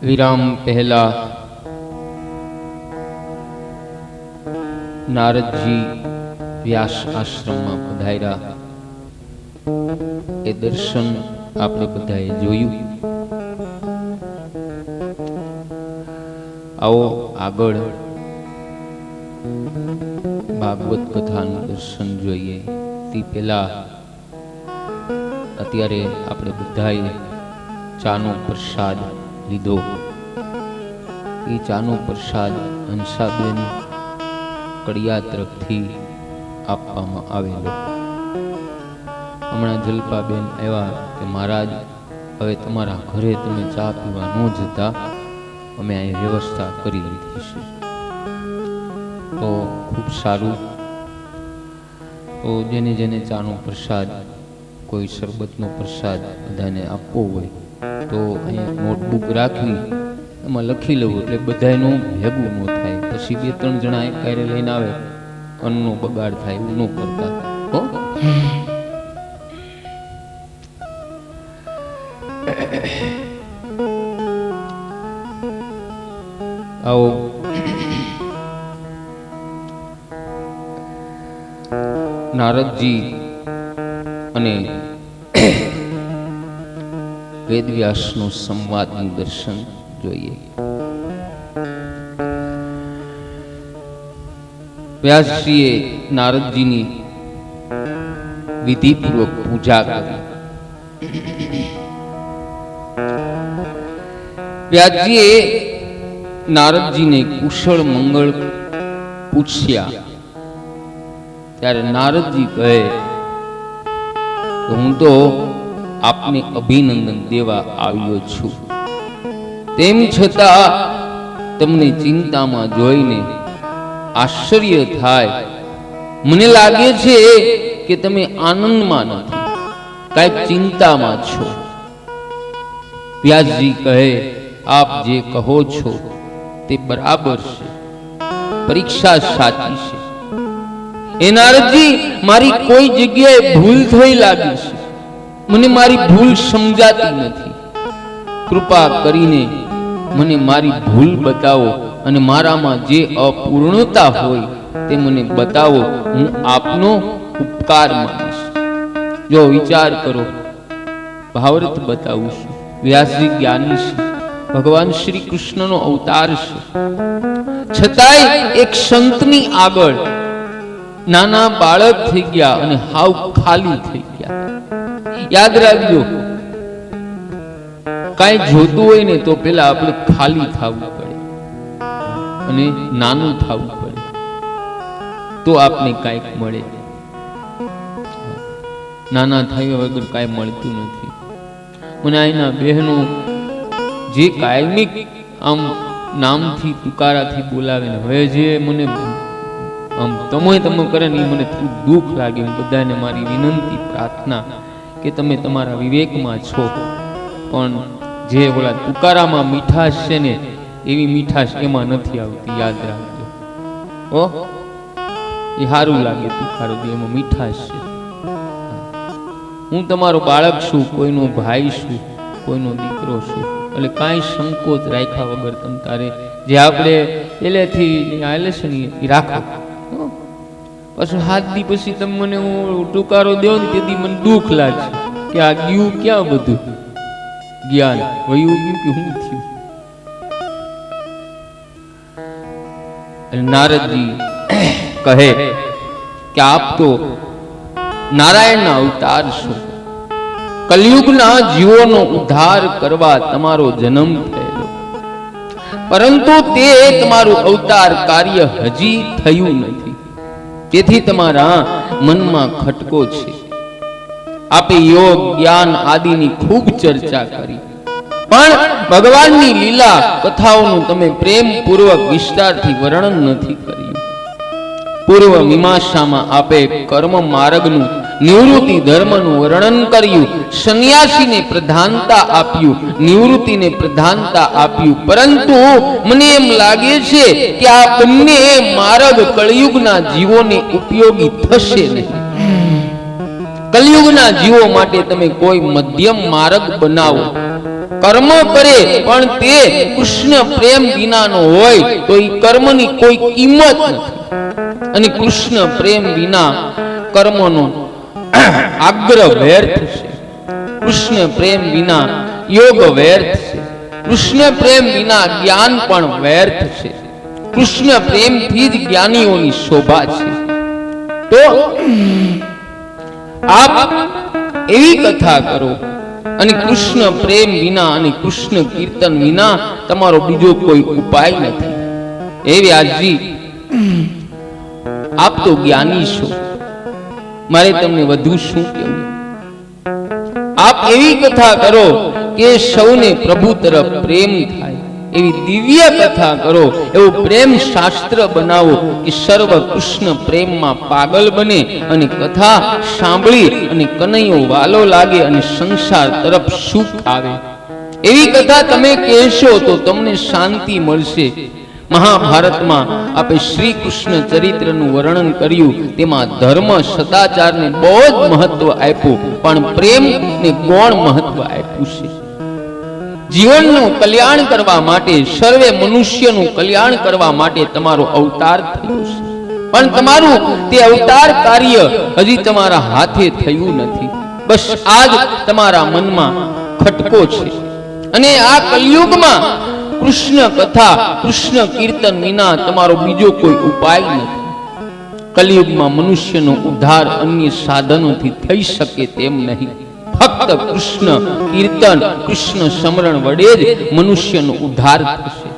વિરામ પહેલા નારદજી વ્યાસ આશ્રમમાં પધાર્યા. એ દર્શન આપણે બધાએ જોયું. આવો આગળ ભાગવત કથાનું દર્શન જોઈએ. તે પહેલા અત્યારે આપણે બધાએ ચાનો પ્રસાદ લીધો. એ ચાનો પ્રસાદ હંસાબેન કડિયા તરફથી આપવામાં આવેલો. હમણાં જલપાબેન આવ્યા કે મહારાજ હવે તમારા ઘરે તમે ચા પીવા ન જતા, અમે અહીં વ્યવસ્થા કરી લીધી છે. તો ખૂબ સારું. તો જેને જેને ચાનો પ્રસાદ, કોઈ શરબતનો પ્રસાદ બધાને આપવો હોય તો અહીંયા નોટબુક રાખવી, એમાં લખી લેવું, એટલે બધાનું ભેગું ન થાય. પછી 2-3 જણા એક કાર્ય લઈને આવે, અન્નનો બગાડ થાય, એવું ન કરતા. આવો નારદજી અને વેદવ્યાસનું સંવાદનું દર્શન જોઈએ. વ્યાસજીએ નારદજીની વિધિપૂર્વક પૂજા કરી. વ્યાસજીએ નારદજીને કુશળ મંગળ પૂછ્યા. ત્યારે નારદજી કહે કે હું તો આપને અભિનંદન દેવા આવ્યો છું. તેમ છતાં તમને ચિંતામાં જોઈને આશ્ચર્ય થાય. મને લાગે છે કે તમે આનંદમાં નથી, કઈક ચિંતામાં છો. વ્યાસજી કહે, આપ જે કહો છો તે બરાબર છે. પરીક્ષા સાચી છે. એ નારદજી, મારી કોઈ જગ્યાએ ભૂલ થઈ લાગી છે. મને મારી ભૂલ સમજાતી નથી. કૃપા કરીને મને મારી ભૂલ બતાવો અને મારામાં જે અપૂર્ણતા હોય તે મને બતાવો. હું આપનો ઉપકાર માનીશ. જો વિચાર કરો, ભાવાર્થ બતાવું છું. વ્યાસજી જ્ઞાની છે, ભગવાન શ્રી કૃષ્ણનો અવતાર છે. છતાંય એક સંતની આગળ નાના બાળક થઈ ગયા અને હાવ ખાલી થઈ ગયા. યાદ રાખજો, કઈ જોતું હોય ને તો પેલા આપણે ખાલી થવું પડે અને નાનું થવું પડે, તો આપને કઈક મળે. નાના થયા વગર કઈ મળતું નથી. મને અહીંના બહેનો જે કાયમિક આમ નામથી તુકારાથી બોલાવે ને, હવે જે મને આમ તમે કરે ને, મને થોડું દુઃખ લાગે. બધાને મારી વિનંતી પ્રાર્થના કે તમે તમારા વિવેકમાં છો, પણ જે ઓલા તુકારામાં મીઠાશ છે ને, એવી મીઠાશ એમાં નથી આવતી. યાદ રાખજો. એ સારું લાગે તુકારો, એમાં મીઠાશ છે. હું તમારો બાળક છું, કોઈનો ભાઈ છું, કોઈનો દીકરો છું. એટલે કાંઈ સંકોચ રાખ્યા વગર તમ તારે જે આપણે પહેલેથી આલે છે ને એ રાખો. પછી 7 દી પછી તમે મને હું ટુકારો દેવો ને, તેથી મને દુઃખ લાગે કે આ ગયું ક્યાં, બધું જ્ઞાન વયું ગયું કે શું થયું. નારદજી કહે કે આપ તો નારાયણના અવતાર છો. કલયુગના જીવોનો ઉદ્ધાર કરવા તમારો જન્મ થયેલો, પરંતુ તે તમારું અવતાર કાર્ય હજી થયું નથી. તેથી તમારા મનમાં ખટકો છે. આપે યોગ, જ્ઞાન આદિની ખૂબ ચર્ચા કરી, પણ ભગવાનની લીલા કથાઓનું તમે પ્રેમ પૂર્વક વિસ્તારથી વર્ણન નથી કર્યું. પૂર્વ મીમાંસામાં આપે કર્મ માર્ગનું નિવૃત્તિ ધર્મનું વર્ણન કર્યું, સંન્યાસીને પ્રધાનતા આપ્યું, નિવૃત્તિને પ્રધાનતા આપ્યું. પરંતુ મને એમ લાગે છે કે આ બંને માર્ગ કળિયુગના જીવોને ઉપયોગી થશે નહીં. કલયુગના જીવો માટે તમે કોઈ મધ્યમ માર્ગ બનાવો. કર્મ કરે પણ તે કૃષ્ણ પ્રેમ વિનાનો હોય તો એ કર્મની કોઈ કિંમત નથી. અને કૃષ્ણ પ્રેમ વિના કર્મનો આગ્રહ વ્યર્થ છે. કૃષ્ણ પ્રેમ વિના યોગ વ્યર્થ છે. કૃષ્ણ પ્રેમ વિના જ્ઞાન પણ વ્યર્થ છે. કૃષ્ણ પ્રેમથી જ જ્ઞાનીઓની શોભા છે. તો આપ એવી કથા કરો, અને કૃષ્ણ પ્રેમ વિના અને કૃષ્ણ કીર્તન વિના તમારો બીજો કોઈ ઉપાય નથી. એ વ્યાસજી, આપ તો જ્ઞાની છો, મારે તમને વધુ શું કહેવું? આપ એવી કથા કરો કે સૌને પ્રભુ તરફ પ્રેમ થાય, એવી દિવ્ય કથા કરો, એવો પ્રેમ શાસ્ત્ર બનાવો કે સર્વ કૃષ્ણ પ્રેમમાં પાગલ બને અને કથા સાંભળી અને કનૈયો વાલો લાગે અને સંસાર તરફ સુખ આવે. એવી કથા તમે કહેશો તો તમને શાંતિ મળશે. મહાભારતમાં આપે શ્રી કૃષ્ણ ચરિત્રનું વર્ણન કર્યું, તેમાં ધર્મ સદાચારને બહુ જ મહત્વ આપ્યું, પણ પ્રેમ ને ગૌણ મહત્વ આપ્યું છે. જીવનનું કલ્યાણ કરવા માટે, સર્વે મનુષ્યનું કલ્યાણ કરવા માટે તમારો અવતાર થયો છે, પણ તમારું તે અવતાર કાર્ય હજી તમારા હાથે થયું નથી. બસ આજ તમારા મનમાં ખટકો છે. અને આ કલયુગમાં કૃષ્ણ કથા, કૃષ્ણ કીર્તન વિના તમારો બીજો કોઈ ઉપાય નથી. કલયુગમાં મનુષ્યનો ઉદ્ધાર અન્ય સાધનોથી થઈ શકે તેમ નહીં. ફક્ત કૃષ્ણ કીર્તન, કૃષ્ણ સ્મરણ વડે જ મનુષ્યનો ઉદ્ધાર થશે.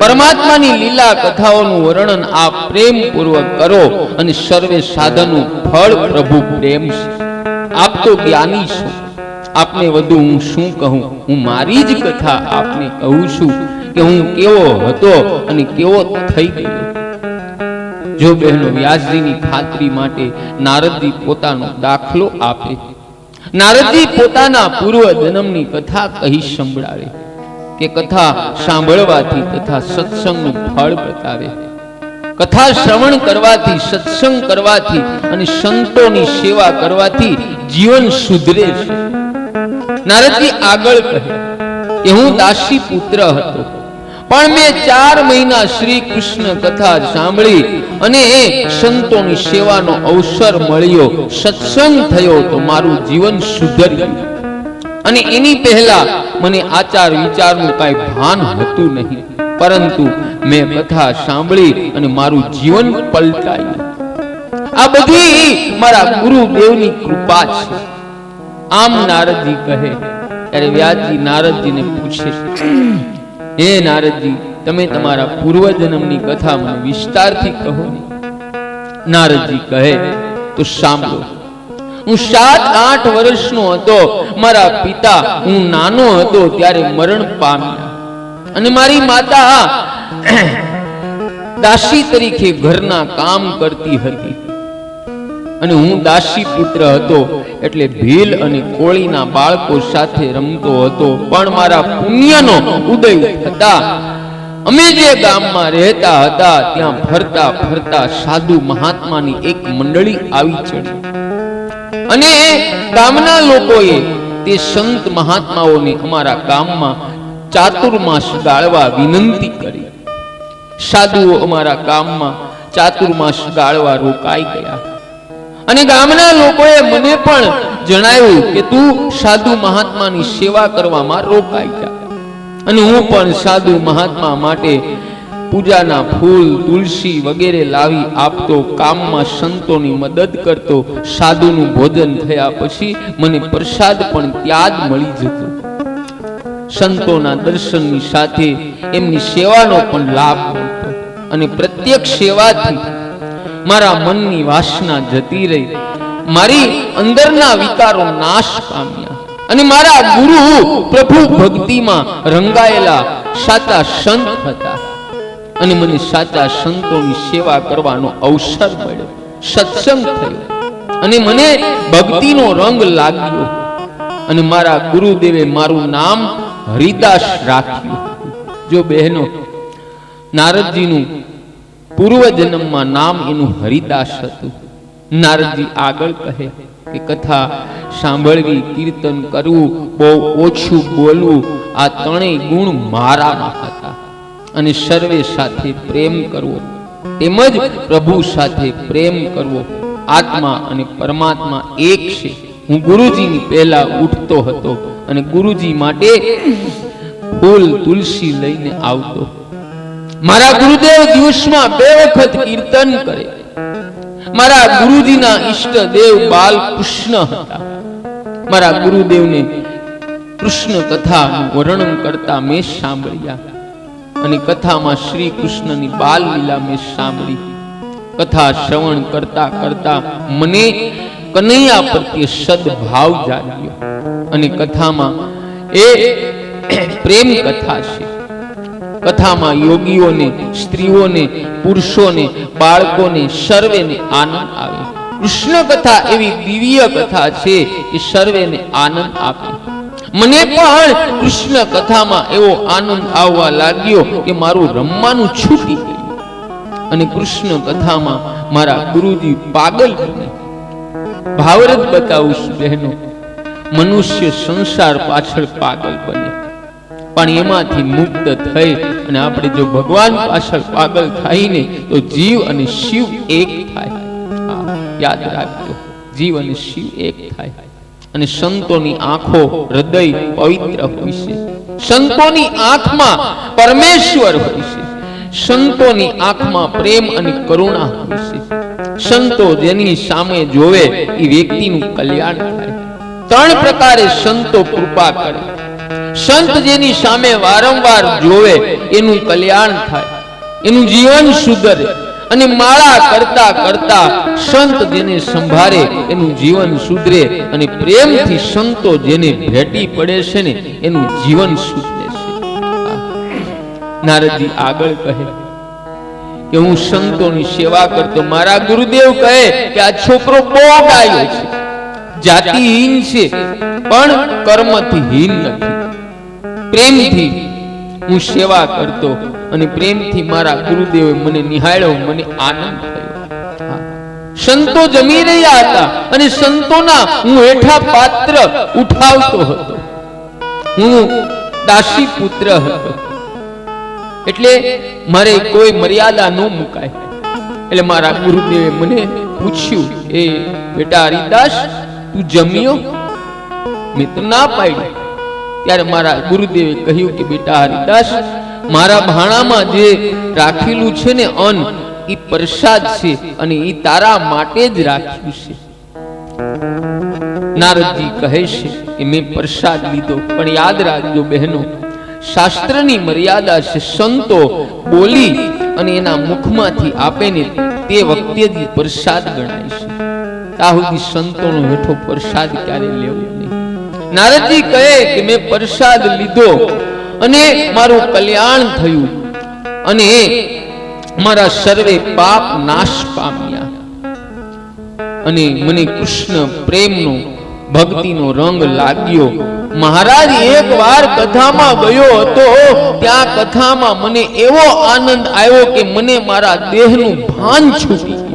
પરમાત્માની લીલા કથાઓનું વર્ણન આપ પ્રેમ પૂર્વક કરો, અને સર્વે સાધનનું ફળ પ્રભુ પ્રેમ છે. આપ તો જ્ઞાની છો, આપને વધુ હું શું કહું? હું મારી જ કથા આપને કહું છું કે હું કેવો હતો અને કેવો થઈ ગયો. જો બહેનો, વ્યાસજીની ખાતરી માટે નારદજી પોતાનો દાખલો આપે. નારદજી પોતાના પૂર્વ જન્મની કથા કહી સંભળાવે કે કથા સાંભળવાથી તથા સત્સંગનું ફળ બતાવે. કથા શ્રવણ કરવાથી, સત્સંગ કરવાથી અને સંતોની સેવા કરવાથી જીવન સુધરે છે. નારદજી આગળ કહે કે હું દાસી પુત્ર હતો, પણ મેં 4 મહિના શ્રી કૃષ્ણ કથા સાંભળી અને સંતોની સેવાનો અવસર મળ્યો, સત્સંગ થયો તો મારું જીવન સુધર્યું. અને એની પહેલા મને આચાર વિચારનું કઈ ભાન હતું નહીં, પરંતુ મેં કથા સાંભળી અને મારું જીવન પલટાયું. આ બધી મારા ગુરુદેવની કૃપા છે. આમ નારદજી કહે ત્યારે વ્યાસજી નારદજીને પૂછે, હે નારદજી, તમે તમારા પૂર્વ જન્મની કથા મને વિસ્તારથી કહો ને. નારદજી કહે તો સાંભળો. હું 7-8 વર્ષનો હતો. મારા પિતા, હું નાનો હતો ત્યારે મરણ પામ્યા, અને મારી માતા દાસી તરીકે ઘરના કામ કરતી હતી. અને હું દાસી પુત્ર હતો એટલે ભીલ અને કોળીના બાળકો સાથે રમતો હતો. પણ મારા પુણ્યનો ઉદય થતા અમે જે ગામમાં રહેતા હતા ત્યાં ફરતા ફરતા સાધુ મહાત્માની એક મંડળી આવી ચડી. અને ગામના લોકોએ તે સંત મહાત્માઓને અમારા ગામમાં ચાતુર્માસ ગાળવા વિનંતી કરી. સાધુઓ અમારા ગામમાં ચાતુર્માસ ગાળવા રોકાઈ ગયા. અને ગામના લોકોએ મને પણ જણાવ્યું કે તું સાધુ મહાત્માની સેવા કરવામાં રોકાઈ જા. અને હું પણ સાધુ મહાત્મા માટે પૂજાના ફૂલ, તુલસી વગેરે લાવી આપતો, કામમાં સંતોની મદદ કરતો. સાધુનું ભોજન થયા પછી મને પ્રસાદ પણ ત્યાં જ મળી જતો. સંતોના દર્શનની સાથે એમની સેવાનો પણ લાભ મળતો. અને પ્રત્યક્ષ સેવાથી મારા મનની વાસના જતી રહી, મારી અંદરના વિકારો નાશ પામ્યા, અને મારા ગુરુ પ્રભુ ભક્તિમાં રંગાયેલા સાચા સંત હતા. અને મને સાચા સંતોની સેવા કરવાનો અવસર મળ્યો, સત્સંગ થયો. અને મને ભક્તિનો રંગ લાગ્યો અને મારા ગુરુદેવે મારું નામ હરિદાસ રાખ્યું. જો બહેનો, નારદજીનું પૂર્વ જન્મમાં નામ એનું હરિદાસ હતું. નારદજી આગળ કહે કે કથા સાંભળવી, કીર્તન કરવું, બહુ ઓછું બોલવું, આ ત્રણેય ગુણ મારામાં હતા. અને સર્વે સાથે પ્રેમ કરવો, તેમજ પ્રભુ સાથે પ્રેમ કરવો. આત્મા અને પરમાત્મા એક છે. હું ગુરુજીની પહેલા ઉઠતો હતો અને ગુરુજી માટે ફૂલ તુલસી લઈને આવતો. મારા ગુરુદેવ દિવસમાં 2 વખત કીર્તન કરે. મારા ગુરુજીના ઈષ્ટદેવ બાલકૃષ્ણ હતા. મારા ગુરુદેવને કૃષ્ણ કથાનું વર્ણન કરતા મેં સાંભળ્યા અને કથામાં શ્રી કૃષ્ણની બાલ લીલા મેં સાંભળી. કથા શ્રવણ કરતા કરતા મને કનૈયા પ્રત્યે સદભાવ જાગ્યો અને કથામાં એ પ્રેમ કથા છે. કથામાં યોગીઓને, સ્ત્રીઓને, પુરુષોને, બાળકોને સર્વેને આનંદ આવે. કૃષ્ણ કથા એવી દિવ્ય કથા છે કે સર્વેને આનંદ આપે. મને પણ કૃષ્ણ કથામાં એવો આનંદ આવવા લાગ્યો કે મારું રમવાનું છૂટી ગયું અને કૃષ્ણ કથામાં મારા ગુરુજી પાગલ બને. ભાવરત બતાવું છું બહેનો, મનુષ્ય સંસાર પાછળ પાગલ બને પણ એમાંથી મુક્ત થઈ અને આપણે જો ભગવાન પાછળ પાગલ થાય ને તો જીવ અને શિવ એક થાય. યાદ રાખજો, જીવ અને શિવ એક થાય. અને સંતોની આંખો, હૃદય પવિત્ર હોય છે. સંતોની આંખમાં પરમેશ્વર હોય છે. સંતોની આંખમાં પ્રેમ અને કરુણા હોય છે. સંતો જેની સામે જોવે એ વ્યક્તિનું કલ્યાણ થાય. 3 પ્રકારે સંતો કૃપા કરે. સંત જેની સામે વારંવાર જોવે એનું કલ્યાણ થાય, એનું જીવન સુધરે. અને માળા કરતા કરતા સંત જેને સંભાળે એનું જીવન સુધરે. અને પ્રેમથી સંતો જેને ભેટી પડે છે ને એનું જીવન સુધરે છે. નારદજી આગળ કહે કે હું સંતોની સેવા કરતો. મારા ગુરુદેવ કહે કે આ છોકરો બહુ ડાયો છે, જાતિહીન છે પણ કર્મથી હીન નથી. પ્રેમથી હું સેવા કરતો અને પ્રેમથી મારા ગુરુદેવે મને નિહાળ્યો, મને આનંદ થયો. સંતો જમી રહ્યા હતા અને સંતોના હું હેઠા પાત્ર ઉઠાવતો હતો. હું દાસી પુત્ર હતો એટલે મારે કોઈ મર્યાદા ન મુકાય. એટલે મારા ગુરુદેવે મને પૂછ્યું, એ બેટા હરિદાસ, તું જમ્યો? મેં તો ના પાડી. ત્યારે મારા ગુરુદેવે કહ્યું કે બેટા હરિદાસ, મારા ભાણામાં જે રાખેલું છે ને અન્ન, એ પ્રસાદ છે અને એ તારા માટે જ રાખ્યું છે. નારદજી કહે છે કે મેં પ્રસાદ લીધો. પણ યાદ રાખજો બહેનો, શાસ્ત્રની મર્યાદા છે. સંતો બોલી અને એના મુખમાંથી આપે ને તે વખતે જ પ્રસાદ ગણાય છે. ત્યાં સુધી સંતોનો હેઠો પ્રસાદ ક્યારે લેવો નહીં. નારદજી કહે કે મેં પ્રસાદ લીધો અને મારું કલ્યાણ થયું અને મારા સર્વે પાપ નાશ પામ્યા અને મને કૃષ્ણ પ્રેમનો, ભક્તિનો રંગ લાગ્યો. મહારાજ એક વાર કથામાં ગયો હતો. ત્યાં કથામાં મને એવો આનંદ આવ્યો કે મને મારા દેહનું ભાન છૂટી ગયું.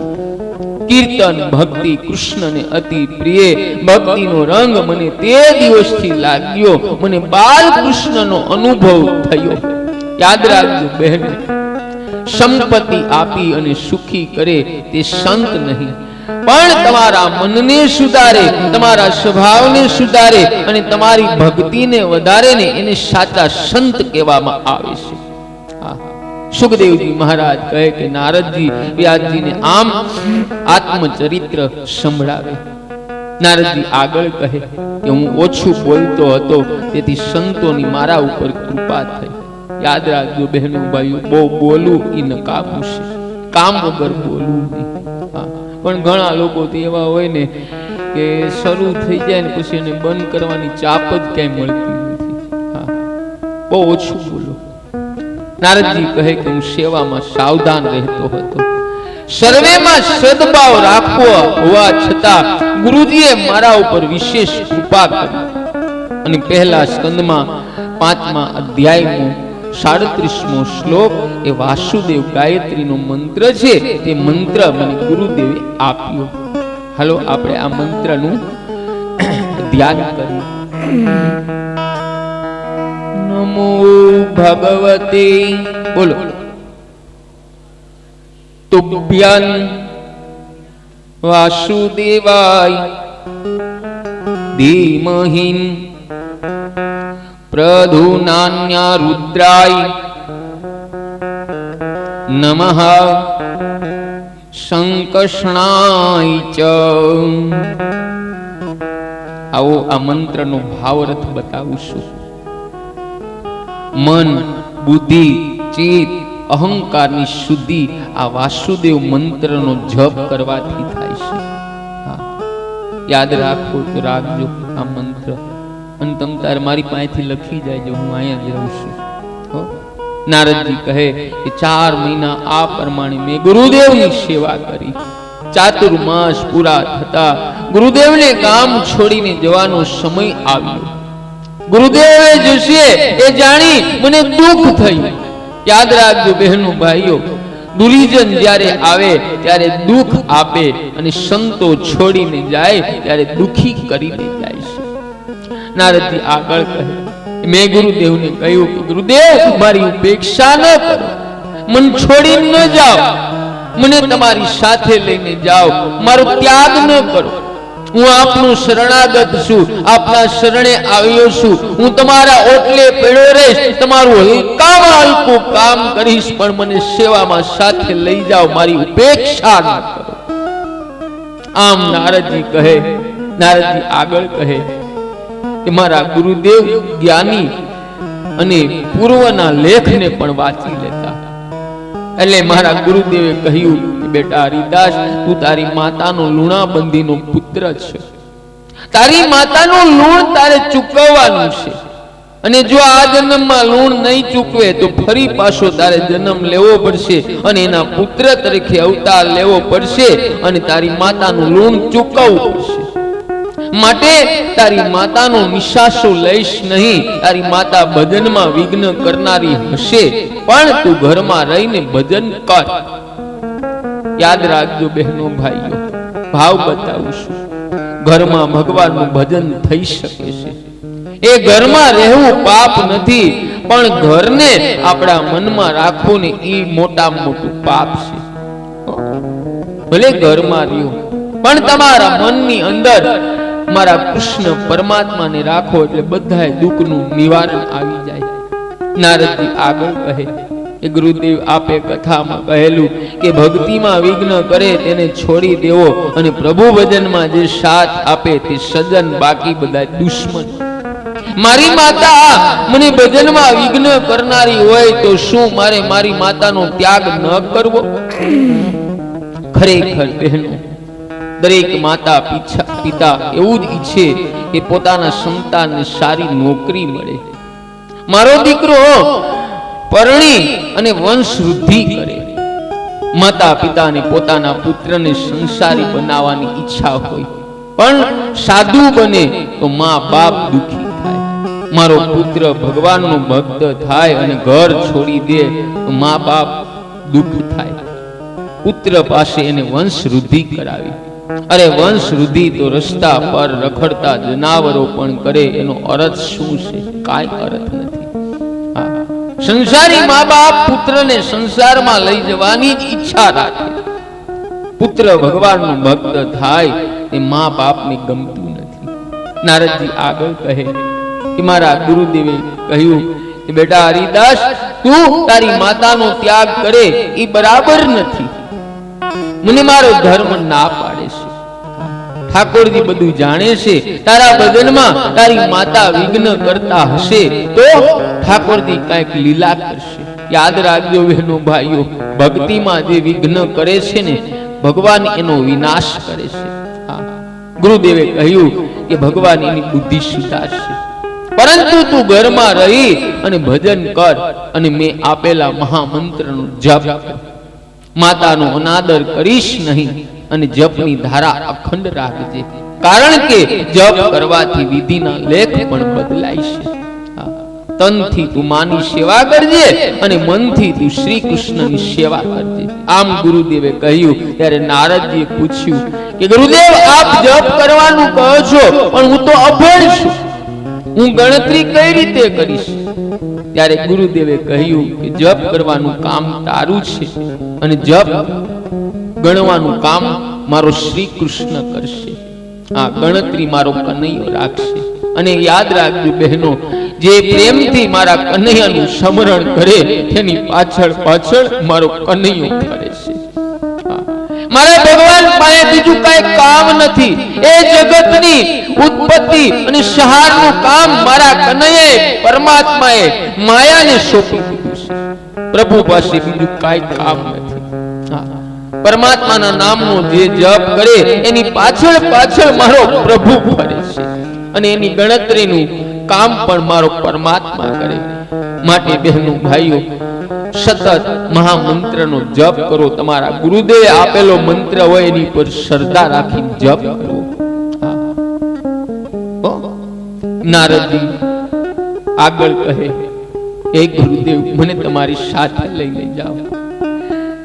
કીર્તન, ભક્તિ કૃષ્ણને અતિ પ્રિય. ભક્તિનો રંગ મને તે દિવસથી લાગ્યો. મને બાલકૃષ્ણનો અનુભવ થયો. યાદ રાખજો બહેન, સંપત્તિ આપી અને સુખી કરે તે સંત નહીં, પણ તમારા મનને સુધારે, તમારા સ્વભાવને સુધારે અને તમારી ભક્તિને વધારે ને એને સાચા સંત કહેવામાં આવે છે. સુખદેવજી મહારાજ કહે કે નારદજી વ્યાસજીને આમ આત્મચરિત્ર સંભળાવે. નારદજી આગળ કહે કે હું ઓછું બોલતો હતો તેથી સંતોની મારા ઉપર કૃપા થઈ. યાદ રાખજો બહેનો ભાઈઓ, બહુ બોલવું એ નકામું છે. કામ વગર બોલવું નહીં. પણ ઘણા લોકો તો એવા હોય ને કે શરૂ થઈ જાય ને પછી એને બંધ કરવાની ચાપ જ ક્યાંય મળતી નથી. બહુ ઓછું બોલો. નારદજી કહે કે હું સેવામાં સાવધાન રહેતો હતો. સર્વેમાં સદભાવ રાખવો હોવા છતાં ગુરુજીએ મારા ઉપર વિશેષ કૃપા કરી અને પહેલા સ્કંદમાં 5મા અધ્યાયનો 37મો શ્લોક એ વાસુદેવ ગાયત્રીનો મંત્ર છે. તે મંત્ર મને ગુરુદેવે આપ્યો. હાલો આપણે આ મંત્રનું ધ્યાન કરીએ. નમો ભગવતે બોલો તુભ્યં વાસુદેવાય ધીમહિ પ્રધુનાન્યા રુદ્રાય નમઃ સંકર્ષણાય ચ. આવો આ મંત્રનો ભાવાર્થ બતાવું છું. મન, બુદ્ધિ, ચિત્ત, અહંકારની શુદ્ધિ આ વાસુદેવ મંત્રનો જપ કરવાથી થાય છે. યાદ રાખો તો રાખજો આ મંત્ર, અને તમ તાર મારી પાસેથી લખી જાય. હું અહીંયા જ રહું છું. નારદજી કહે કે 4 મહિના આ પ્રમાણે મેં ગુરુદેવની સેવા કરી. ચાતુર્માસ પૂરા થતા ગુરુદેવને ગામ છોડીને જવાનો સમય આવ્યો. ગુરુદેવે જશે એ જાણી મને દુઃખ થયું. યાદ રાખજો બહેનો ભાઈઓ, દુર્જન જ્યારે આવે ત્યારે દુઃખ આપે અને સંતો છોડીને જાય ત્યારે દુખી કરીને જાય છે. નારદજી આગળ કહે, મેં ગુરુદેવને કહ્યું કે ગુરુદેવ મારી ઉપેક્ષા ન કરો, મન છોડીને ન જાઓ, મને તમારી સાથે લઈને જાઓ, મારો ત્યાગ ન કરો. હું આપનું શરણાગત છું, આપના શરણે આવ્યો છું. હું તમારા ઓટલે પડ્યો રહીશ, તમારું હલકામાં હલકું કામ કરીશ, પણ મને સેવામાં સાથે લઈ જાઓ, મારી ઉપેક્ષા ન કરો. આમ નારદજી કહે. નારદજી આગળ કહે કે મારા ગુરુદેવ જ્ઞાની અને પૂર્વના લેખને પણ વાંચી લેતા. એટલે મારા ગુરુદેવે કહ્યું કે બેટા હરિદાસ, તું તારી માતાનો લુણાબંધીનો પુત્ર છે. તારી માતાનું લુણ તારે ચૂકવવાનું છે, અને જો આ જન્મમાં લુણ નહીં ચૂકવે તો ફરી પાછો તારે જન્મ લેવો પડશે અને એના પુત્ર તરીકે અવતાર લેવો પડશે અને તારી માતાનું લુણ ચૂકવવું પડશે. માટે તારી માતાનો નિશાસો લઈશ નહીં. તારી માતા ભજનમાં વિઘ્ન કરનારી હશે, પણ તું ઘરમાં રહીને ભજન કર. યાદ રાખજો બહેનો ભાઈઓ, ભાવ બતાવું છું. ઘરમાં ભગવાનનું ભજન થઈ શકે છે. એ ઘરમાં રહેવું પાપ નથી, પણ ઘરને આપણા મનમાં રાખવું ને એ મોટામાં મોટું પાપ છે. ભલે ઘરમાં રહ્યો, પણ તમારા મનની અંદર મારા કૃષ્ણ પરમાત્માને રાખો, એટલે બધા દુઃખનું નિવારણ આવી જાય. નારદજી આગળ કહે કે ગુરુદેવ આપે કથામાં કહેલું કે ભક્તિમાં વિઘ્ન કરે તેને છોડી દેવો, અને પ્રભુ ભજનમાં જે સાથ આપે તે સજ્જન, બાકી બધા દુશ્મન. મારી માતા મને ભજનમાં વિઘ્ન કરનારી હોય તો શું મારે મારી માતાનો ત્યાગ ન કરવો? ખરેખર બહેનો, દરેક માતા પિતા એવું જ ઈચ્છે કે પોતાના સંતાનને સારી નોકરી મળે, મારો દીકરો પરણી અને વંશ વૃદ્ધિ કરે. માતા પિતાને પોતાના પુત્રને સંસારી બનાવવાની ઈચ્છા હોય, પણ સાધુ બને તો મા બાપ દુખી થાય. મારો પુત્ર ભગવાનનો ભક્ત થાય અને ઘર છોડી દે તો મા બાપ દુઃખ થાય. પુત્ર પાસે એને વંશ વૃદ્ધિ કરાવી. અરે વંશ વૃદ્ધિ તો રસ્તા પર રખડતા જનાવરો પણ કરે, એનો અર્થ શું છે? કાંઈ અર્થ નથી. સંસારી મા બાપ પુત્રને સંસારમાં લઈ જવાની જ ઈચ્છા રાખે. પુત્ર ભગવાનનો ભક્ત થાય તે મા બાપને ગમતું નથી. નારદજી આગળ કહે કે મારા ગુરુદેવે કહ્યું કે બેટા હરિદાસ, તું તારી માતાનો ત્યાગ કરે એ બરાબર નથી. મને મારો ધર્મ ના પાડે છે. ઠાકોરજી બધું જાણે છે. તારા ભજનમાં તારી માતા વિઘ્ન કરતા હશે તો ઠાકોરજી કઈક લીલા કરશે. યાદ રાખજો બહેનો ભાઈઓ, ભક્તિમાં જે વિઘ્ન કરે છે ને ભગવાન એનો વિનાશ કરે છે. ગુરુદેવે કહ્યું કે ભગવાન એની બુદ્ધિ સુધારશે, પરંતુ તું ઘરમાં રહી અને ભજન કર અને મેં આપેલા મહામંત્રનો જપ કર. માતાનો અનાદર કરીશ નહીં અને જપની ધારા અખંડ રાખજે, કારણ કે જપ કરવાથી વિધિના લેખ પણ બદલાય છે. તનથી તું માની સેવા કરજે અને મનથી તું શ્રી કૃષ્ણની સેવા કરજે. આમ ગુરુદેવે કહ્યું. ત્યારે નારદજીએ પૂછ્યું કે ગુરુદેવ, આપ જપ કરવાનું કહો છો, પણ હું તો અભણ છું, હું ગણતરી કઈ રીતે કરીશ? ત્યારે ગુરુદેવે કહ્યું કે જપ કરવાનું કામ તારું છે અને જપ ગણવાનું કામ મારો શ્રી કૃષ્ણ કરશે. આ ગણતરી મારો કનૈયો રાખશે. અને યાદ રાખજો બહેનો, જે પ્રેમથી મારા કનૈયાનું સ્મરણ કરે તેની પાછળ પાછળ મારો કનૈયો ફરે છે. મારા ભગવાન પાસે બીજું કઈ કામ નથી. એ જગતની ઉત્પત્તિ અને સંહારનું કામ મારા કનૈયાએ પરમાત્માએ માયાને સોંપી દીધું છે. પ્રભુ પાસે બીજું કઈ કામ નથી. પરમાત્માના નામનો જે જપ કરે એની પાછળ પાછળ મારો પ્રભુ ફરે છે અને એની ગણતરીનું કામ પણ મારો પરમાત્મા કરે. માટે બહેનો ભાઈઓ, સતત મહામંત્રનો જપ કરો. તમારા ગુરુદેવે આપેલો મંત્ર હોય એની પર શ્રદ્ધા રાખી જપ કરો. નારદજી આગળ કહે, હે ગુરુદેવ, મને તમારી સાથે લઈને જાઓ.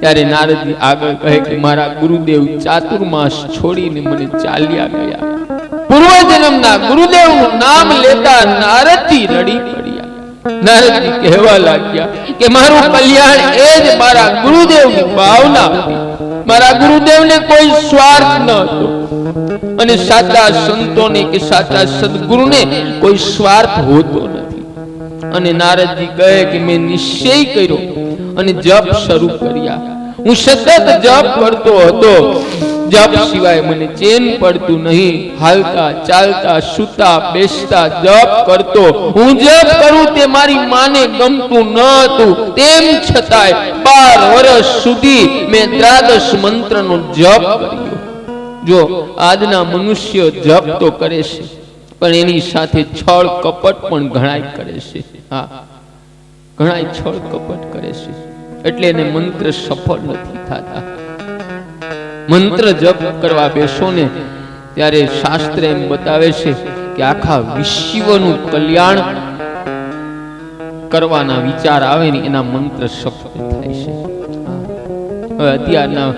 ત્યારે નારદજી આગળ કહે કે મારા ગુરુદેવ ચાતુર્માસ છોડીને મને ચાલ્યા ગયા. પૂર્વ જન્મના ગુરુદેવનું નામ લેતા નારદજી રડી પડ્યા. નારદજી કહેવા લાગ્યા કે મારું કલ્યાણ એ જ મારા ગુરુદેવની ભાવના હતી. મારા ગુરુદેવને કોઈ સ્વાર્થ ન હતો અને સાચા સંતોને કે સાચા સદગુરુને કોઈ સ્વાર્થ હોતો નથી. અને નારદજી કહે કે મેં નિશ્ચય કર્યો અને જપ શરૂ કર્યા. હું સતત જપ કરતો હતો. જપ સિવાય મને ચેન પડતું નહીં. હાલતા ચાલતા સૂતા બેસતા જપ કરતો. હું જપ કરું તે મારી માને ગમતું ન હતું. તેમ છતાંય 12 વર્ષ સુધી મેં દ્વાદશ મંત્રનો જપ કર્યો. જો આજના મનુષ્ય જપ તો કરે છે, પણ એની સાથે છળ કપટ પણ ઘણાય કરે છે. હા, ઘણાય છળ કપટ કરે છે, એટલે એને મંત્ર સફળ નથી થતા. મંત્ર જપ કરવા બેસો ને ત્યારે શાસ્ત્ર એમ બતાવે છે કે આખા વિશ્વનું કલ્યાણ કરવાના વિચાર આવે ને એના મંત્ર સફળ થાય છે. હવે અત્યારના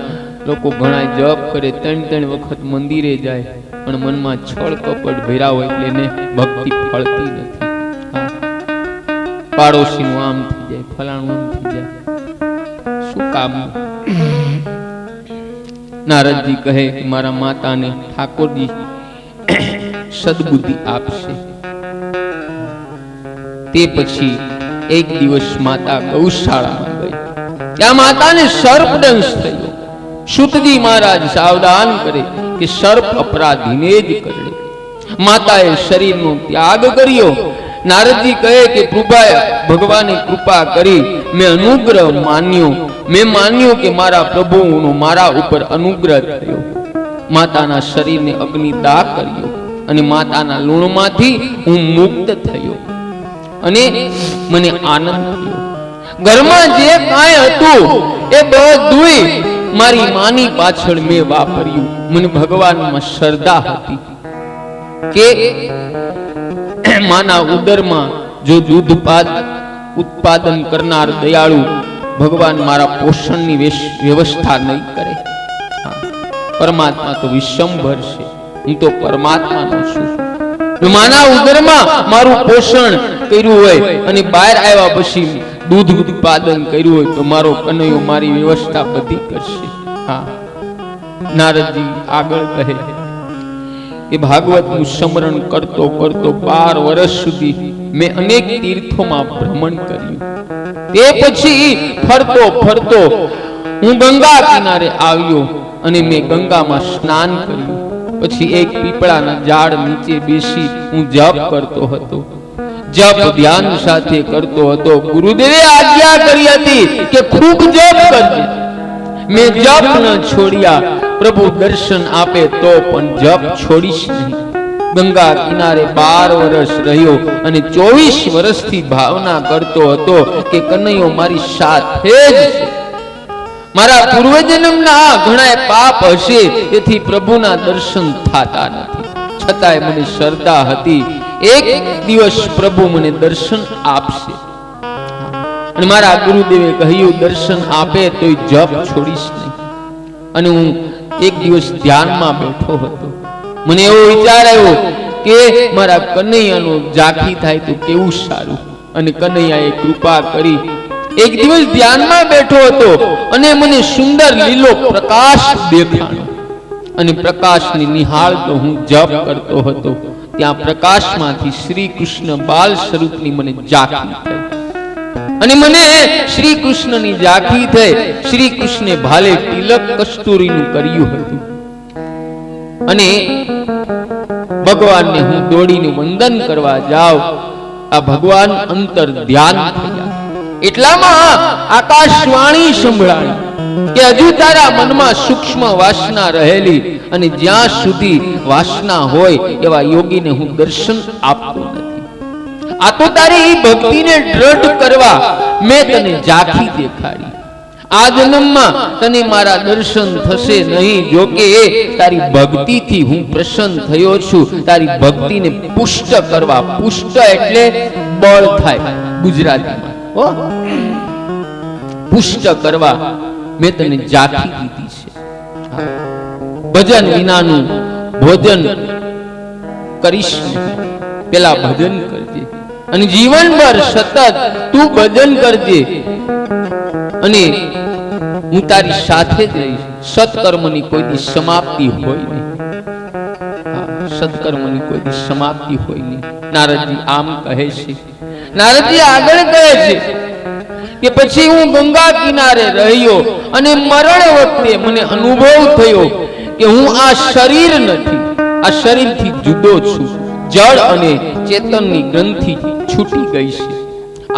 લોકો ઘણા જપ કરે, 3 વખત મંદિરે જાય, પણ મનમાં છળ કપટ ભર્યા હોય એટલે એને ભક્તિ ફળતી નથી. પાડોશીનું આમ થઈ જાય, ફલાણું આમ થઈ જાય, શું કામ? નારદજી કહે કે મારા માતાને ઠાકોરજી સદબુદ્ધિ આપશે. તે પછી એક દિવસ માતા ગૌશાળામાં ગઈ. ત્યાં માતાને સર્પદંશ થયો. સુતજી મહારાજ સાવધાન કરે કે સર્પ અપરાધીને જ કરડે. માતાએ શરીરનો ત્યાગ કર્યો. નારદજી કહે કે ભગવાને કૃપા કરી મેં અનુગ્રહ માન્યો. મેં માન્યું કે મારા પ્રભુનો મારા ઉપર અનુગ્રહ થયો. માતાના શરીરને અગ્નિદાહ કર્યો અને માતાના લૂણમાંથી હું મુક્ત થયો અને મને આનંદ થયો. ઘરમાં જે કાંઈ હતું એ બધું મારી માની પાછળ મેં વાપર્યું. મને ભગવાનમાં શ્રદ્ધા હતી કે માના ઉદરમાં જો દૂધ ઉત્પાદન કરનાર દયાળુ ભગવાન મારા પોષણની વ્યવસ્થા નહીં કરે. પરમાત્મા તો વિશ્વંભર છે, હું તો પરમાત્માનો છું. માના ઉદરમાં મારું પોષણ કર્યું હોય અને બહાર આવ્યા પછી દૂધ ઉત્પાદન કર્યું હોય તો મારો કનૈયો મારી વ્યવસ્થા બધી કરશે. હા, નારદજી આગળ કહે કે ભાગવતનું સ્મરણ કરતો કરતો 12 વર્ષ સુધી મેં અનેક તીર્થોમાં ભ્રમણ કર્યું. તે પછી ફરતો ફરતો હું ગંગા કિનારે આવ્યો અને મેં ગંગામાં સ્નાન કર્યું. પછી એક પીપળાના ઝાડ નીચે બેસી હું જપ કરતો હતો. જપ ધ્યાન સાથે કરતો હતો. ગુરુદેવે આજ્ઞા કરી હતી કે ખૂબ જપ કરજે. મેં જપ ન છોડ્યા. પ્રભુ દર્શન આપે તો પણ જપ છોડીશ નહીં. ગંગા કિનારે 12 વર્ષ રહ્યો અને 24 વર્ષથી ભાવના કરતો હતો કે કનૈયો મારી સાથે જ છે. મારા પૂર્વજન્મના ઘણા પાપ હશે, તેથી પ્રભુના દર્શન થતા નથી. છતાંય મને શ્રદ્ધા હતી, એક દિવસ પ્રભુ મને દર્શન આપશે. અને મારા ગુરુદેવે કહ્યું, દર્શન આપે તો જપ છોડીશ નહીં. અને હું એક દિવસ ધ્યાનમાં બેઠો હતો. મને એવો વિચાર આવ્યો કે મારા કનૈયાનો ઝાંખી થાય તો કેવું સારું. અને કનૈયાએ કૃપા કરી. એક દિવસ ધ્યાનમાં બેઠો હતો અને મને સુંદર લીલો પ્રકાશ દેખાણો. અને પ્રકાશને નિહાળતો હું જપ કરતો હતો. ત્યાં પ્રકાશમાંથી શ્રી કૃષ્ણ બાલ સ્વરૂપની મને ઝાંખી થઈ. અને મને શ્રી કૃષ્ણની ઝાંખી થઈ. શ્રી કૃષ્ણે ભાલે તિલક કસ્તુરીનું કર્યું હતું. અને ભગવાનને હું દોડીને વંદન કરવા જાઉં. આ ભગવાન અંતર ધ્યાન થયા. એટલામાં આકાશવાણી સંભળાણી કે હજુ તારા મનમાં સૂક્ષ્મ વાસના રહેલી, અને જ્યાં સુધી વાસના હોય એવા યોગીને હું દર્શન આપતો નથી. આ તો તારી ભક્તિને દ્રઢ કરવા મેં તને ઝાંખી દેખાડી. આ જન્મમાં તને મારા દર્શન થશે નહીં. જો કે તારી ભક્તિથી હું પ્રસન્ન થયો છું. તારી ભક્તિને પુષ્ટ કરવા, પુષ્ટ એટલે બળ થાય ગુજરાતીમાં, પુષ્ટ કરવા મેં તને ઝાંખી દીધી છે. ભજન વિનાનું ભોજન કરીશ નહીં. પેલા ભજન કરજે અને જીવનભર સતત તું ભજન કરજે, અને હું તારી સાથે જ રહીશ. સત્કર્મની કોઈ દી સમાપ્તિ હોય નહીં. સત્કર્મની કોઈ દી સમાપ્તિ હોય નહીં. નારદજી આમ કહે છે. નારદજી આગળ કહે છે કે પછી હું ગંગા કિનારે રહ્યો અને મરણ વખતે મને અનુભવ થયો કે હું આ શરીર નથી, આ શરીરથી જુદો છું. જળ અને ચેતનની ગ્રંથિ છૂટી ગઈ છે.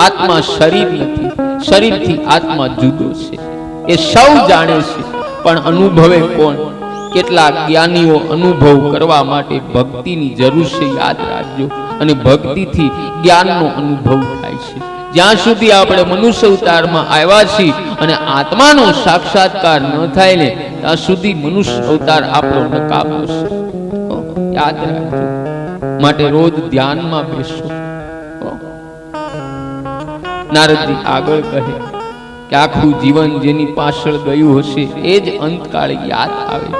આત્મા શરીર નથી, શરીરથી આત્મા જુદો છે. એ સૌ જાણે છે, પણ અનુભવે કોણ? કેટલાક જ્ઞાનીઓ અનુભવ કરવા માટે ભક્તિની જરૂર છે. યાદ રાખજો. અને ભક્તિથી જ્ઞાનનો અનુભવ થાય છે. જ્યાં સુધી આપણે મનુષ્ય અવતારમાં આવ્યા છીએ અને આત્માનો સાક્ષાત્કાર ન થાય ને, ત્યાં સુધી મનુષ્ય અવતાર આપણો નકામો છે. યાદ રાખજો. માટે રોજ ધ્યાનમાં બેસો. નારદજી આગળ કહે કે આખું જીવન જેની પાછળ ગયું હશે એ જ અંતકાળે યાદ આવે.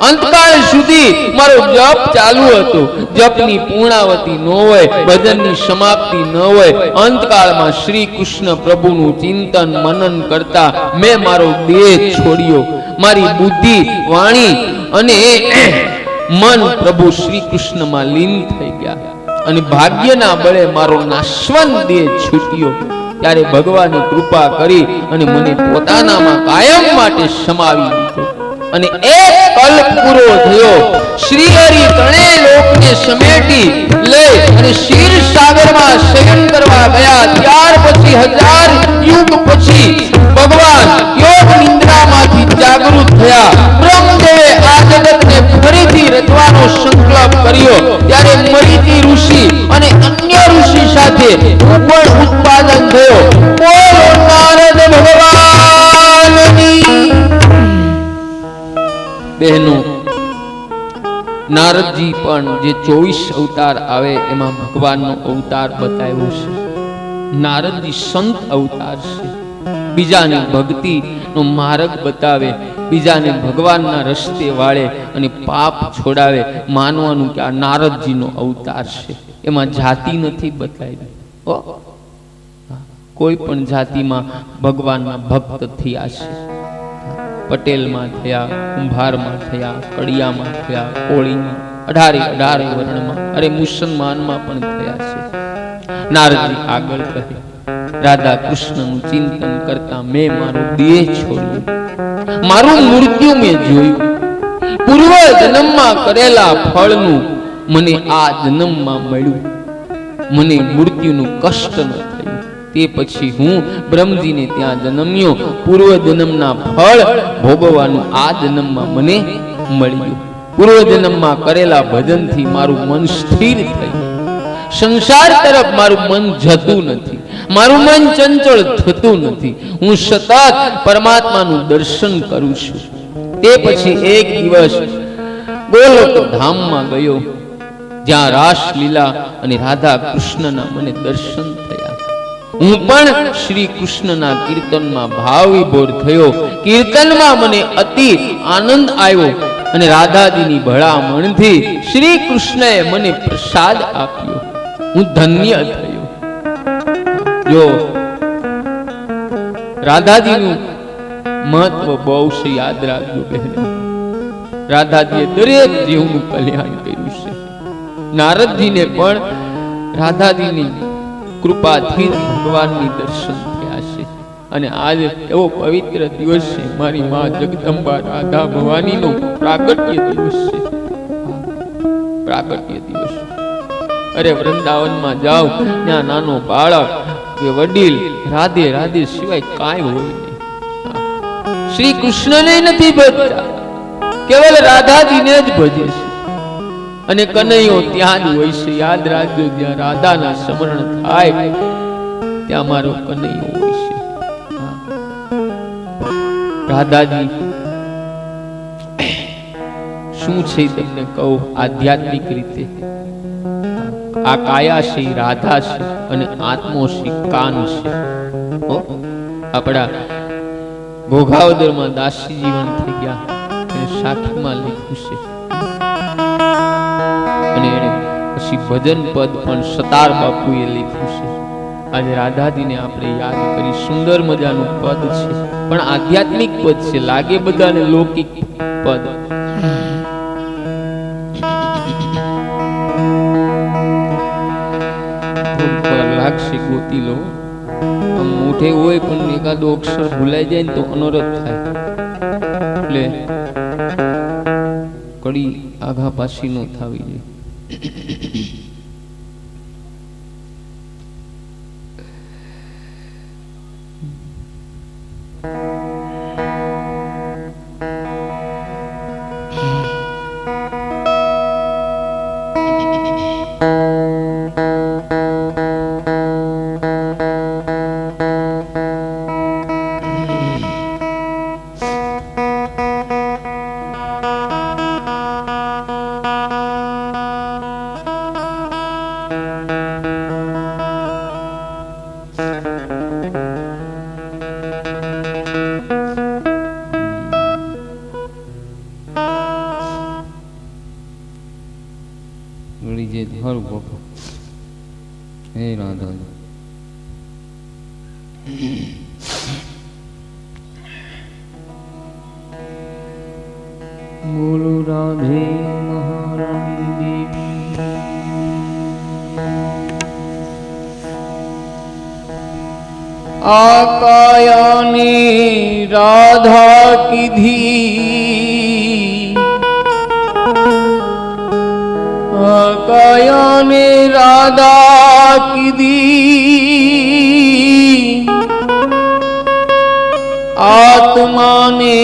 અંતકાળ સુધી મારો જપ ચાલુ હતો. જપની પૂર્ણાવતી ન હોય, ભજનની સમાપ્તિ ન હોય. અંતકાળમાં શ્રી કૃષ્ણ પ્રભુનું ચિંતન મનન કરતા મેં મારો દેહ છોડ્યો. મારી બુદ્ધિ, વાણી અને મન પ્રભુ શ્રી કૃષ્ણમાં લીન થઈ ગયા. અને ભાગ્યના બળે મારો નાશવંત દેહ છૂટ્યો. ત્યારે ભગવાને કૃપા કરી અને મને પોતાનામાં કાયમ માટે સમાવી લીધો. અને એક કલ્પ પૂરો થયો. શ્રી હરિ ત્રણે લોકને સમેટી લઈ અને ક્ષીર સાગરમાં શયન કરવા ગયા. ત્યાર પછી 1000 યુગ પછી ભગવાન યોગ નિંદ્રામાંથી જાગૃત થયા. બ્રહ્મદેવે આ જગતને ફરીથી રચવાનો સંકલ્પ કર્યો. ત્યારે મરીચી ઋષિ અને અન્ય ઋષિ સાથે પણ ઉત્પાદન થયો. બોલો નારદ ભગવાનની. બહેનો, નારદજી પણ જે 24 અવતાર આવે એમાં ભગવાનનો અવતાર બતાવ્યો છે. નારદજી સંત અવતાર છે. બીજાને ભક્તિનો માર્ગ બતાવે, બીજાને ભગવાનના રસ્તે વાળે અને પાપ છોડાવે. માનવાનું કે આ નારદજીનો અવતાર છે. એમાં જાતિ નથી બતાવી. કોઈ પણ જાતિમાં ભગવાનના ભક્ત થયા છે. પટેલમાં થયા, કુંભારમાં થયા, કડિયામાં થયા, કોળીમાં, 18 વર્ણમાં, અરે મુસલમાનમાં પણ થયા છે. નારદજી આગળ કહે, રાધા કૃષ્ણનું ચિંતન કરતા મેં મારો દેહ છોડ્યો. મારું મૃત્યુ મેં જોયું. પૂર્વ જન્મમાં કરેલા ફળનું મને આ જન્મમાં મળ્યું. મને મૃત્યુનું કષ્ટ ન થયું. તે પછી હું બ્રહ્મજીને ત્યાં જન્મ્યો. પૂર્વ જન્મના ફળ ભોગવવાનું આ જન્મમાં મને મળ્યું. પૂર્વ જન્મમાં કરેલા ભજનથી મારું મન સ્થિર થયું. સંસાર તરફ મારું મન જતું નથી. મારું મન ચંચળ થતું નથી, હું સતત પરમાત્માનું દર્શન કરું છું. તે પછી એક દિવસ ગોલોક ધામમાં ગયો, જ્યાં રાસ લીલા અને રાધા કૃષ્ણના મને દર્શન થયા. હું પણ શ્રી કૃષ્ણના કીર્તનમાં ભાવ વિભોર થયો. કીર્તનમાં મને અતિ આનંદ આવ્યો અને રાધાજીની ભલામણથી શ્રી કૃષ્ણએ મને પ્રસાદ આપ્યો. હું ધન્ય થયો. જો રાધાજીનું મહત્વ બહુ છે, યાદ રાખજો બહેનો. રાધાજીએ દરેક જીવનું કલ્યાણ કર્યું છે. નારદજીને પણ રાધાજીની કૃપાથી ભગવાનની દર્શન થયા છે. અને આજે એવો પવિત્ર દિવસ છે, મારી મા જગદંબા રાધા ભવાનીનો પ્રાગટ્ય દિવસ છે. પ્રાગટ્ય દિવસ. અરે વૃંદાવનમાં જાઓ, ત્યાં નાનો બાળક કે વડીલ રાધે રાધે સિવાય કાંઈ હોય નહીં. શ્રી કૃષ્ણને નથી ભજતા, કેવલ રાધાજીને જ ભજે છે. અને કનૈયો ત્યાં જ હોય છે. યાદ રાખજો, જ્યાં રાધાના સ્મરણ થાય ત્યાં મારો કનૈયો હોય છે. રાધાજી શું છે તમને કહું, આધ્યાત્મિક રીતે આ કાયા છે રાધા છે અને આત્મો છે કાન છે. આપણા ભોગાવદરમાં દાસી જીવન થઈ ગયા અને સાખીમાં લખ્યું છે. અને એને પછી ભજન પદ પણ સતાર બાપુએ લખ્યું છે. આજે રાધાજીને આપણે યાદ કરી. સુંદર મજાનું પદ છે, પણ આધ્યાત્મિક પદ છે. લાગે બધાને લૌકિક પદ. લાગશે ગોતી લો. મોઢે હોય પણ એકાદો અક્ષર ભૂલાઈ જાય ને તો અનરત થાય. એટલે કડી આઘા પાછી નો થવી જોઈએ. હે રાધા બોલો રાધે મહારાણી આકાયાની રાધા કીધી, આકાયાને રાધા કીધી, આત્માને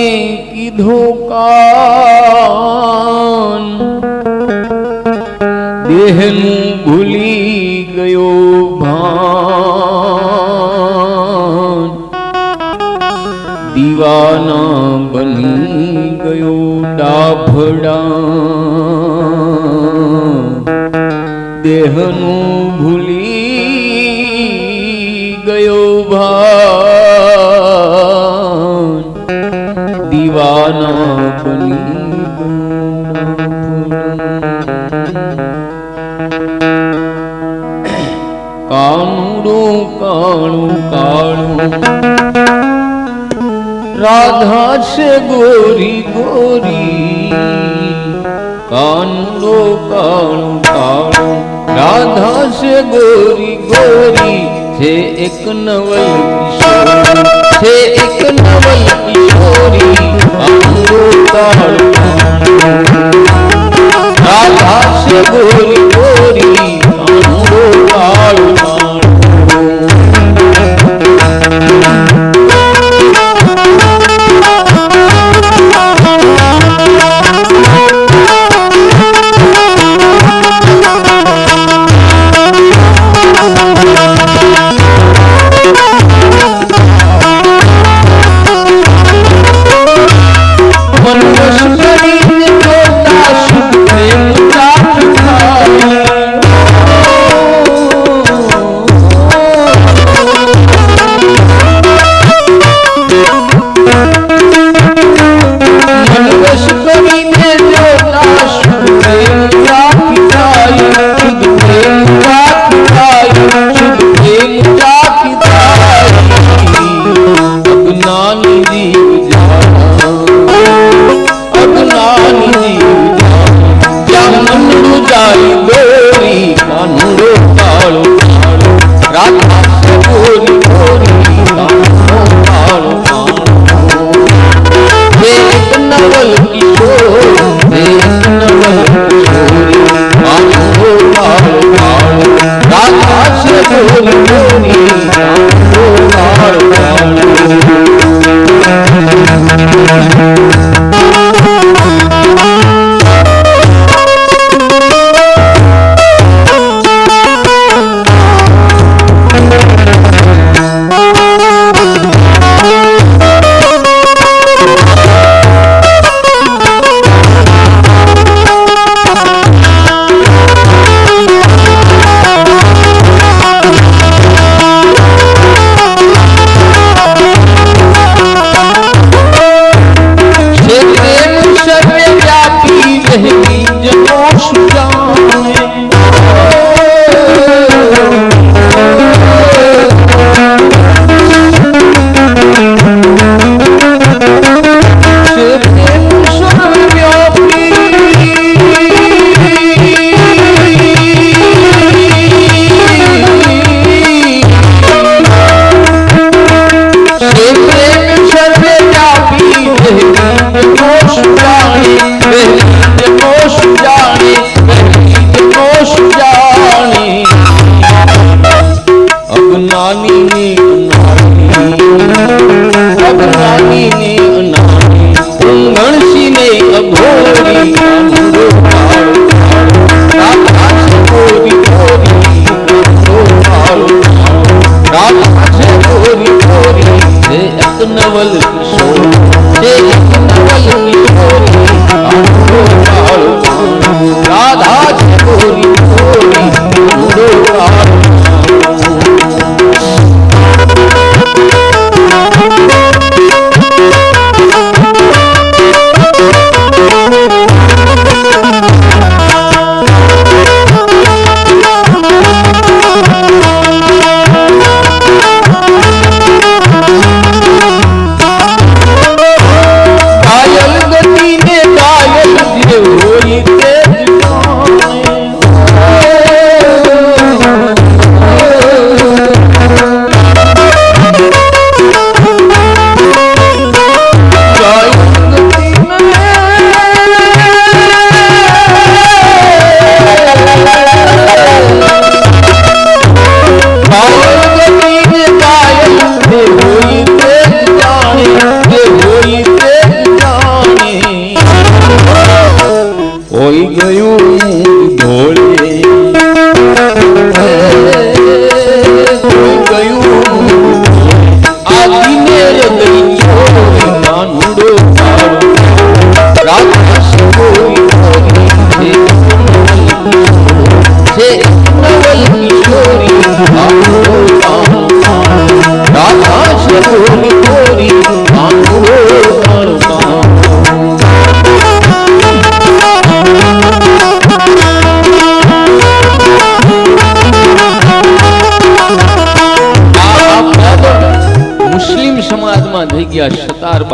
કીધો કાન, દેહનું ભૂલી ગયો ભાન, દીવાના બની ગયો ડાભડા, દેહનું ભૂલી ગયો ભાન, દીવાના બની કાણું કાણું કાણું રાધા છે ગોરી ગોરી, કાણું કાણું કાણું રાધા છે ગોરી ગોરી, છે એક નવલ કિશોરી, છે એક નવલ કિશોરી, કાણું કાણું રાધા છે ગોરી ગોરી, કાણું કાણું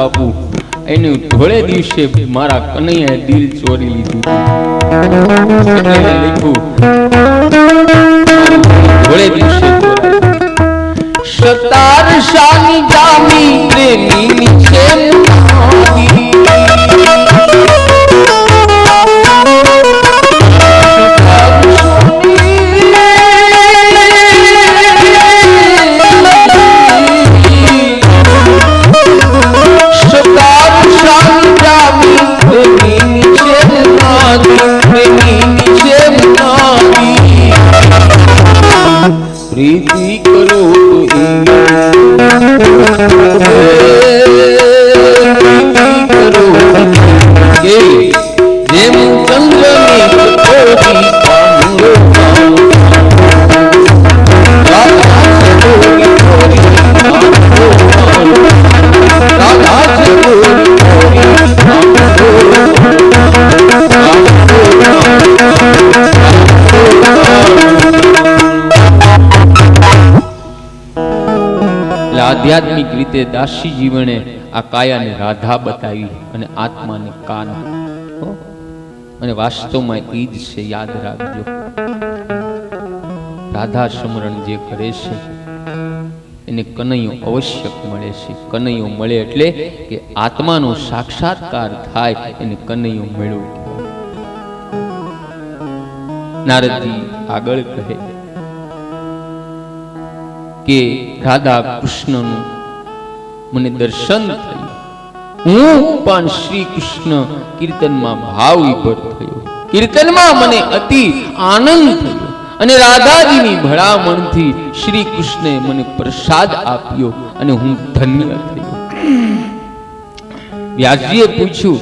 બાપુ એને ધોળે દિવસે મારા કનૈયાએ દિલ ચોરી લીધું એટલે લખ્યું ધોળે દિવસે સતાર શાની જામી પ્રેમી છે प्रीति करो के जेम चंद्र में कोरी पामुरो राधा से कोरी पामुरो राधा से कोरी આધ્યાત્મિક રીતે દાસી જીવને આ કાયાને રાધા બતાવી અને આત્માને કાન, અને વાસ્તવમાં એ જ છે. યાદ રાખજો, રાધા સ્મરણ જે કરે છે એને કનૈયો અવશ્ય મળે છે. કનૈયો મળે એટલે કે આત્માનો સાક્ષાત્કાર થાય, એને કનૈયો મળ્યો. નારદજી આગળ કહે કે રાધા કૃષ્ણનું મને દર્શન થયું, હું પણ શ્રી કૃષ્ણ કીર્તનમાં ભાવ વિભોર થયો. કીર્તનમાં મને અતિ આનંદ થયો અને રાધાજીની ભલામણથી શ્રી કૃષ્ણે મને પ્રસાદ આપ્યો અને હું ધન્ય થયો. વ્યાસજીએ પૂછ્યું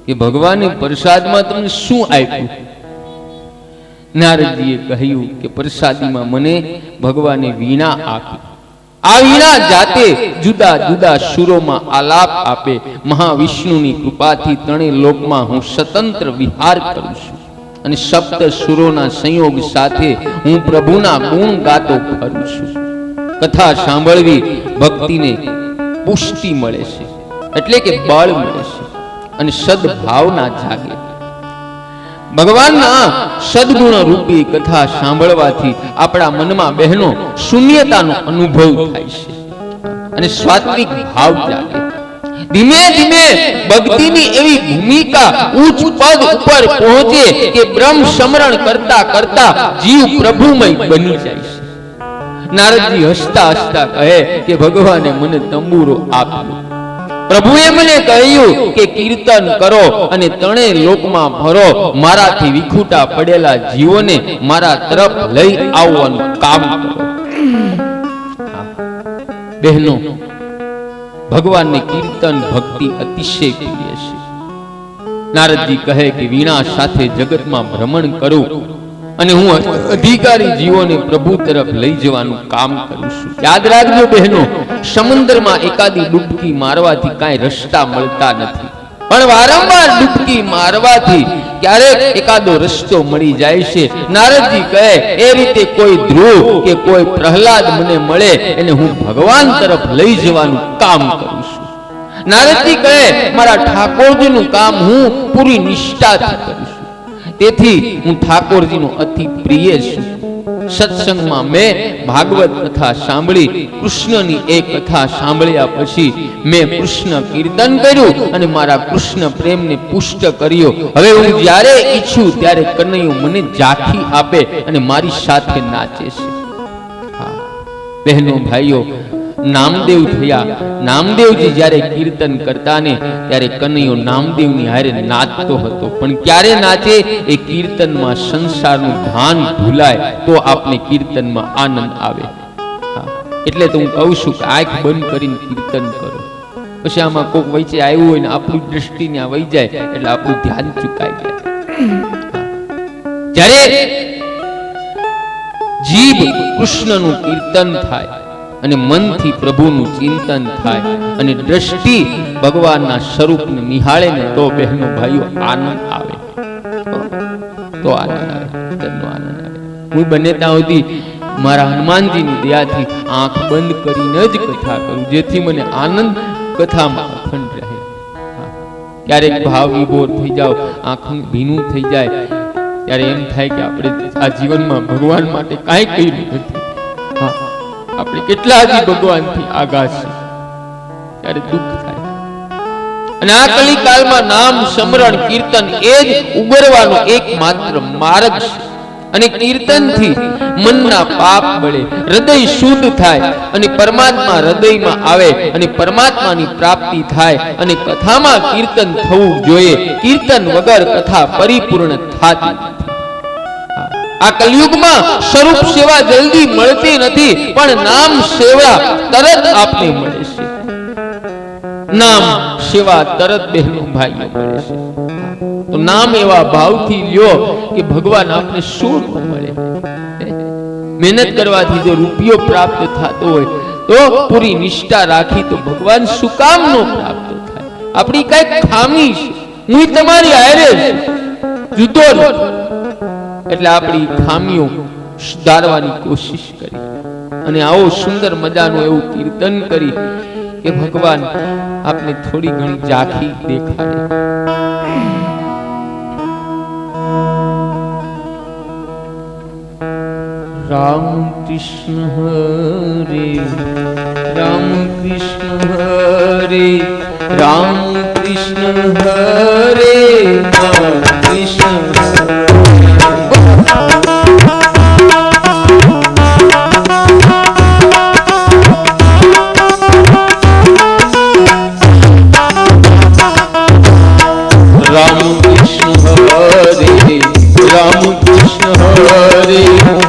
કે ભગવાને પ્રસાદમાં તમને શું આપ્યું? નારદજીએ કહ્યું કે પ્રસાદીમાં મને ભગવાને વીણા આપી. આ વીણા જાતે જુદા જુદા સુરોમાં આલાપ આપે. મહાવિષ્ણુની કૃપાથી ત્રણેય લોકમાં હું સ્વતંત્ર વિહાર કરું છું અને સપ્ત સુરોના સંયોગ સાથે હું પ્રભુના ગુણ ગાતો ફરું છું. કથા સાંભળવી ભક્તિને પુષ્ટિ મળે છે, એટલે કે બળ મળે છે અને સદભાવના જાગે. ભગવાનના સદગુણ રૂપી કથા સાંભળવાથી આપણા મનમાં બહેનો શૂન્યતાનો અનુભવ થાય છે અને સ્વાત્વિક ભાવ જાગે. ધીમે ધીમે ભક્તિની એવી ભૂમિકા ઉચ્ચ પદ ઉપર પહોંચે કે બ્રહ્મ સ્મરણ કરતા કરતા જીવ પ્રભુમય બની જાય છે. નારદજી હસતા હસતા કહે કે ભગવાને મને તંબુરો આપ્યો. પ્રભુએ મને કહ્યું કે કીર્તન કરો અને ત્રણેય લોકમાં ફરો, મારાથી વિખૂટા પડેલા જીવોને મારા તરફ લઈ આવવાનું કામ કરો. બહેનો, ભગવાનને કીર્તન ભક્તિ અતિશય પ્રિય છે. નારદજી કહે કે વીણા સાથે જગતમાં ભ્રમણ કરું અને હું અધિકારી જીવોને પ્રભુ તરફ લઈ જવાનું કામ કરું છું. યાદ રાખજો બહેનો, સમુદ્રમાં એકાદી ડૂબકી મારવાથી કાંઈ રસ્તા મળતા નથી, પણ વારંવાર ડૂબકી મારવાથી ક્યારેક એકાદો રસ્તો મળી જાય છે. નારદજી કહે એ રીતે કોઈ ધ્રુવ કે કોઈ પ્રહલાદ મને મળે એને હું ભગવાન તરફ લઈ જવાનું કામ કરું છું. નારદજી કહે મારા ઠાકોરજીનું કામ હું પૂરી નિષ્ઠાથી કરું છું, તેથી હું ઠાકોરજીનો અતિ પ્રિય છું. સત્સંગમાં મેં ભાગવત કથા સાંભળી. કૃષ્ણની એક કથા સાંભળ્યા પછી મેં કૃષ્ણ કીર્તન કર્યું અને મારા કૃષ્ણ પ્રેમને પુષ્ટ કર્યો. હવે હું જ્યારે ઈચ્છું ત્યારે કનૈયો મને જાખી આપે અને મારી સાથે નાચે છે. બહેનો ભાઈઓ, નામદેવ થયા. નામદેવજી જ્યારે કીર્તન કરતા ને ત્યારે કનૈયો નામદેવની હારે નાચતો હતો. પણ ક્યારે નાચે? એ કીર્તનમાં સંસારનું ભાન ભૂલાય તો આપને કીર્તનમાં આનંદ આવે. એટલે તો હું કહું છું કે આંખ બંધ કરીને કીર્તન કરો. પછી આમાં કોઈક વચ્ચે આવ્યું હોય ને આપણી દ્રષ્ટિ ત્યાં વહી જાય એટલે આપણું ધ્યાન ચૂકાઈ જાય. જ્યારે જીભ કૃષ્ણનું કીર્તન થાય અને મનથી પ્રભુનું ચિંતન થાય અને દ્રષ્ટિ ભગવાનના સ્વરૂપને નિહાળે ને તો બહેનો ભાઈઓ આનંદ આવે. તો આનંદ આવે, તેનો આનંદ આવે. હું બને ત્યાં સુધી મારા હનુમાનજીની દયાથી આંખ બંધ કરીને જ કથા કરું, જેથી મને આનંદ કથામાં અખંડ રહે. ક્યારેક ભાવ વિભોર થઈ જાવ, આંખનું ભીનું થઈ જાય, ત્યારે એમ થાય કે આપણે આ જીવનમાં ભગવાન માટે કાંઈ કર્યું નથી. હા, આપણે કેટલા હજી ભગવાનથી આઘા છે, ત્યારે દુઃખ થાય. અને આ કલિકાલમાં નામ સ્મરણ કીર્તન એ જ ઉગરવાનો એકમાત્ર માર્ગ છે. અને કીર્તનથી મનના પાપ બળે, હૃદય શુદ્ધ થાય અને પરમાત્મા હૃદયમાં આવે અને પરમાત્માની પ્રાપ્તિ થાય. અને કથામાં કીર્તન થવું જોઈએ. કીર્તન વગર કથા પરિપૂર્ણ થતી નથી. આ કલયુગમાં સ્વરૂપ સેવા જલ્દી મળતી નથી, પણ નામ સેવા તરત આપને મળે છે. નામ સેવા તરત બહેનો ભાઈઓ મળે છે. તો નામ એવા ભાવથી લ્યો કે ભગવાન આપને શું મળે. મહેનત કરવાથી જો રૂપિયો પ્રાપ્ત થતો હોય તો પૂરી નિષ્ઠા રાખી તો ભગવાન શું કામ નો પ્રાપ્ત થાય. આપણી કઈક ખામી છે, હું તમારી હારે જુદો નથી, એટલે આપણી ખામીઓ સુધારવાની કોશિશ કરી અને આવો સુંદર મજાનું એવું કીર્તન કરી કે ભગવાન આપને થોડી ઘણી ઝાંખી દેખાડે. राम कृष्ण हरे राम कृष्ण हरे राम कृष्ण हरे राम कृष्ण राम कृष्ण हरे राम कृष्ण हरे